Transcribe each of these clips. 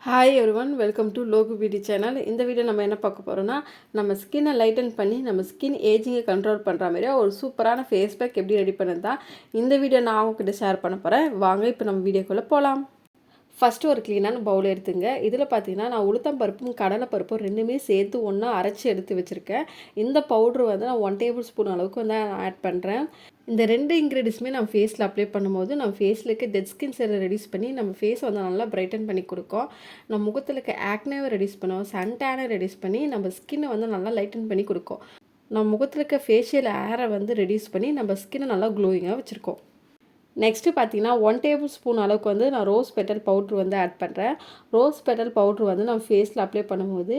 Hi everyone, welcome to Logu beauty channel. இந்த video நம்ம என்ன பார்க்க போகிறோம்னா, நம்ம ஸ்கின்னை லைட்டன் பண்ணி நம்ம ஸ்கின் ஏஜிங்கை கண்ட்ரோல் பண்ணுற மாதிரியா ஒரு சூப்பரான ஃபேஸ் பேக் எப்படி ரெடி பண்ணது தான் இந்த வீடியோ நான் உங்ககிட்ட ஷேர் பண்ண போகிறேன். வாங்க இப்போ நம்ம வீடியோக்குள்ளே போகலாம். ஃபஸ்ட்டு ஒரு க்ளீனான பவுல் எடுத்துங்க. இதில் பார்த்தீங்கன்னா நான் உளுத்தம் பருப்பும் கடலை பருப்பும் ரெண்டுமே சேர்த்து ஒன்றா அரைச்சி எடுத்து வச்சுருக்கேன். இந்த பவுட்ரு வந்து நான் 1 டேபிள் ஸ்பூன் அளவுக்கு வந்து நான் ஆட் பண்ணுறேன். இந்த 2 இன்க்ரீடியன்ஸுமே நம்ம ஃபேஸில் அப்ளை பண்ணும்போது நம்ம ஃபேஸில் இருக்க டெட் ஸ்கின் செல்லை ரெடியூஸ் பண்ணி நம்ம ஃபேஸ் வந்து நல்லா பிரைட்டன் பண்ணி கொடுக்கும். நம்ம முகத்தில் இருக்க ஆக்னேவை ரெடியூஸ் பண்ணுவோம், சன்டேனை ரெடியூஸ் பண்ணி நம்ம ஸ்கின்னை வந்து நல்லா லைட்டன் பண்ணி கொடுக்கும். நம்ம முகத்தில் இருக்க ஃபேஷியல் ஏரை வந்து ரெடியூஸ் பண்ணி நம்ம ஸ்கின்னை நல்லா க்ளோயிங்காக வச்சுருக்கோம். நெக்ஸ்ட்டு பார்த்தீங்கன்னா 1 டேபிள் ஸ்பூன் அளவுக்கு வந்து நான் ரோஸ் பெட்டல் பவுட்ரு வந்து ஆட் பண்ணுறேன். ரோஸ் பெட்டல் பவுட்ரு வந்து நம்ம ஃபேஸில் அப்ளை பண்ணும்போது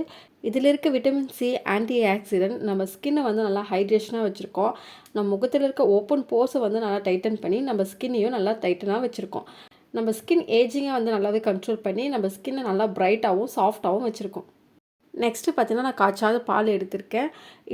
இதில் இருக்க விட்டமின் சி ஆன்டி ஆக்சிடென்ட் நம்ம ஸ்கின்னை வந்து நல்லா ஹைட்ரேஷனாக வச்சுருக்கோம். நம்ம முகத்தில் இருக்க ஓப்பன் போர்ஸை வந்து நல்லா டைட்டன் பண்ணி நம்ம ஸ்கின்னையும் நல்லா டைட்டனாக வச்சுருக்கோம். நம்ம ஸ்கின் ஏஜிங்கை வந்து நல்லாவே கண்ட்ரோல் பண்ணி நம்ம ஸ்கின்னை நல்லா பிரைட்டாகவும் சாஃப்டாகவும் வச்சுருக்கோம். நெக்ஸ்ட்டு பார்த்தீங்கன்னா நான் காய்ச்சாத பால் எடுத்திருக்கேன்.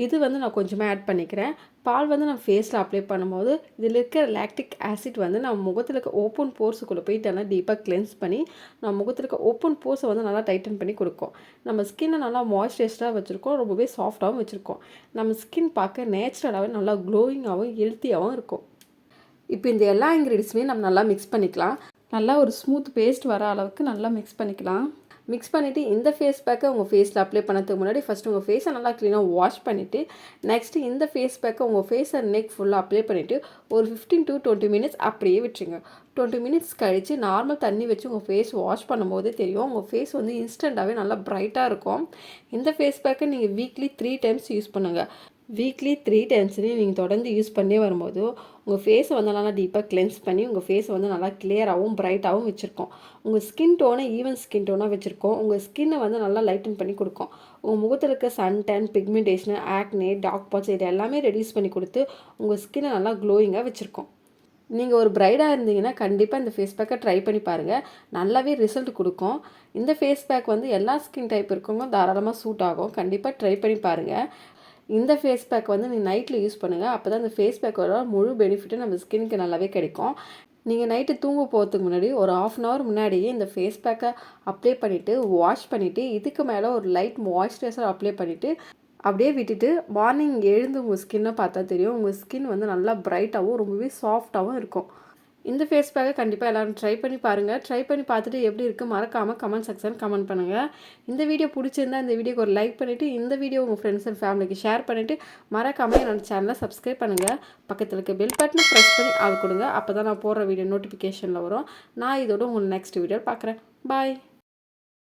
இது வந்து நான் கொஞ்சமாக ஆட் பண்ணிக்கிறேன். பால் வந்து நான் ஃபேஸில் அப்ளை பண்ணும்போது இதில் இருக்கிற லாக்டிக் ஆசிட் வந்து நம்ம முகத்தில் இருக்க ஓப்பன் போர்ஸுக்குள்ளே போயிட்டு நல்லா டீப்பாக கிளென்ஸ் பண்ணி நம்ம முகத்தில் இருக்க ஓப்பன் போர்ஸை வந்து நல்லா டைட்டன் பண்ணி கொடுக்கும். நம்ம ஸ்கின்னை நல்லா மாய்ஸ்சரைஸ்டாக வச்சுருக்கோம், ரொம்பவே சாஃப்டாகவும் வச்சுருக்கோம். நம்ம ஸ்கின் பார்க்க நேச்சுரலாகவே நல்லா க்ளோயிங்காகவும் ஹெல்த்தியாகவும் இருக்கும். இப்போ இந்த எல்லா இன்க்ரீடியன்ஸுமே நம்ம நல்லா மிக்ஸ் பண்ணிக்கலாம். நல்லா ஒரு ஸ்மூத் பேஸ்ட் வர அளவுக்கு நல்லா மிக்ஸ் பண்ணிக்கலாம். மிக்ஸ் பண்ணிவிட்டு இந்த ஃபேஸ் பேக்கை உங்கள் ஃபேஸில் அப்ளை பண்ணதுக்கு முன்னாடி ஃபஸ்ட்டு உங்கள் ஃபேஸை நல்லா க்ளீனாக வாஷ் பண்ணிவிட்டு நெக்ஸ்ட்டு இந்த ஃபேஸ் பேக்கை உங்கள் ஃபேஸ் அண்ட் நெக் ஃபுல்லாக அப்ளை பண்ணிவிட்டு ஒரு 15 to 20 மினிட்ஸ் அப்படியே விட்டுருங்க. 20 மினிட்ஸ் கழித்து நார்மல் தண்ணி வச்சு உங்கள் ஃபேஸ் வாஷ் பண்ணும்போதே தெரியும் உங்கள் ஃபேஸ் வந்து இன்ஸ்டண்ட்டாகவே நல்லா ப்ரைட்டாக இருக்கும். இந்த ஃபேஸ் பேக்கை நீங்கள் வீக்லி 3 டைம்ஸ் யூஸ் பண்ணுங்கள். வீக்லி 3 டைம்ஸ்லேயும் நீங்கள் தொடர்ந்து யூஸ் பண்ணி வரும்போது உங்கள் ஃபேஸை வந்து நல்லா டீப்பாக கிளென்ஸ் பண்ணி உங்கள் ஃபேஸை வந்து நல்லா கிளியராகவும் பிரைட்டாகவும் வச்சுருக்கோம். உங்கள் ஸ்கின் டோனை ஈவன் ஸ்கின் டோனாக வச்சுருக்கோம். உங்கள் ஸ்கின்னை வந்து நல்லா லைட்டன் பண்ணி கொடுக்கும். உங்கள் முகத்தில் இருக்க sun tan, pigmentation, acne, dark spots இது எல்லாமே ரெடியூஸ் பண்ணி கொடுத்து உங்கள் ஸ்கின்னை நல்லா க்ளோயிங்காக வச்சுருக்கோம். நீங்கள் ஒரு பிரைடாக இருந்தீங்கன்னா கண்டிப்பாக இந்த ஃபேஸ் பேக்கை ட்ரை பண்ணி பாருங்கள். நல்லாவே ரிசல்ட் கொடுக்கும். இந்த ஃபேஸ் பேக் வந்து எல்லா ஸ்கின் டைப் இருக்கவங்க தாராளமாக சூட் ஆகும். கண்டிப்பாக ட்ரை பண்ணி பாருங்கள். இந்த ஃபேஸ் பேக் வந்து நீங்கள் நைட்டில் யூஸ் பண்ணுங்கள். அப்போ தான் இந்த ஃபேஸ் பேக்கோட முழு பெனிஃபிட்டும் நம்ம ஸ்கின்னுக்கு நல்லாவே கிடைக்கும். நீங்கள் நைட்டு தூங்க போகிறதுக்கு முன்னாடி ஒரு 1/2 hour முன்னாடியே இந்த ஃபேஸ் பேக்கை அப்ளை பண்ணிவிட்டு வாஷ் பண்ணிவிட்டு இதுக்கு மேலே ஒரு லைட் மாய்ஸ்சரைசர் அப்ளை பண்ணிவிட்டு அப்படியே விட்டுட்டு மார்னிங் எழுந்து உங்கள் ஸ்கின்னை பார்த்தா தெரியும் உங்கள் ஸ்கின் வந்து நல்லா பிரைட்டாகவும் ரொம்பவே சாஃப்டாகவும் இருக்கும். இந்த ஃபேஸ் பேக்கை கண்டிப்பாக எல்லோரும் ட்ரை பண்ணி பாருங்கள். ட்ரை பண்ணி பார்த்துட்டு எப்படி இருக்குது மறக்காமல் கமெண்ட் செக்ஷன் கமெண்ட் பண்ணுங்கள். இந்த வீடியோ பிடிச்சிருந்தா இந்த வீடியோக்கு ஒரு லைக் பண்ணிவிட்டு இந்த வீடியோ உங்கள் ஃப்ரெண்ட்ஸ் அண்ட் ஃபேமிலிக்கு ஷேர் பண்ணிவிட்டு மறக்காமல் என்னோட சேனலை சப்ஸ்கிரைப் பண்ணுங்கள். பக்கத்தில் இருக்க பெல் பட்டனை ப்ரெஸ் பண்ணி ஆள் கொடுங்க. அப்போ தான் நான் போடுற வீடியோ நோட்டிஃபிகேஷனில் வரும். நான் இதோட உங்களை நெக்ஸ்ட் வீடியோ பார்க்குறேன். பாய்.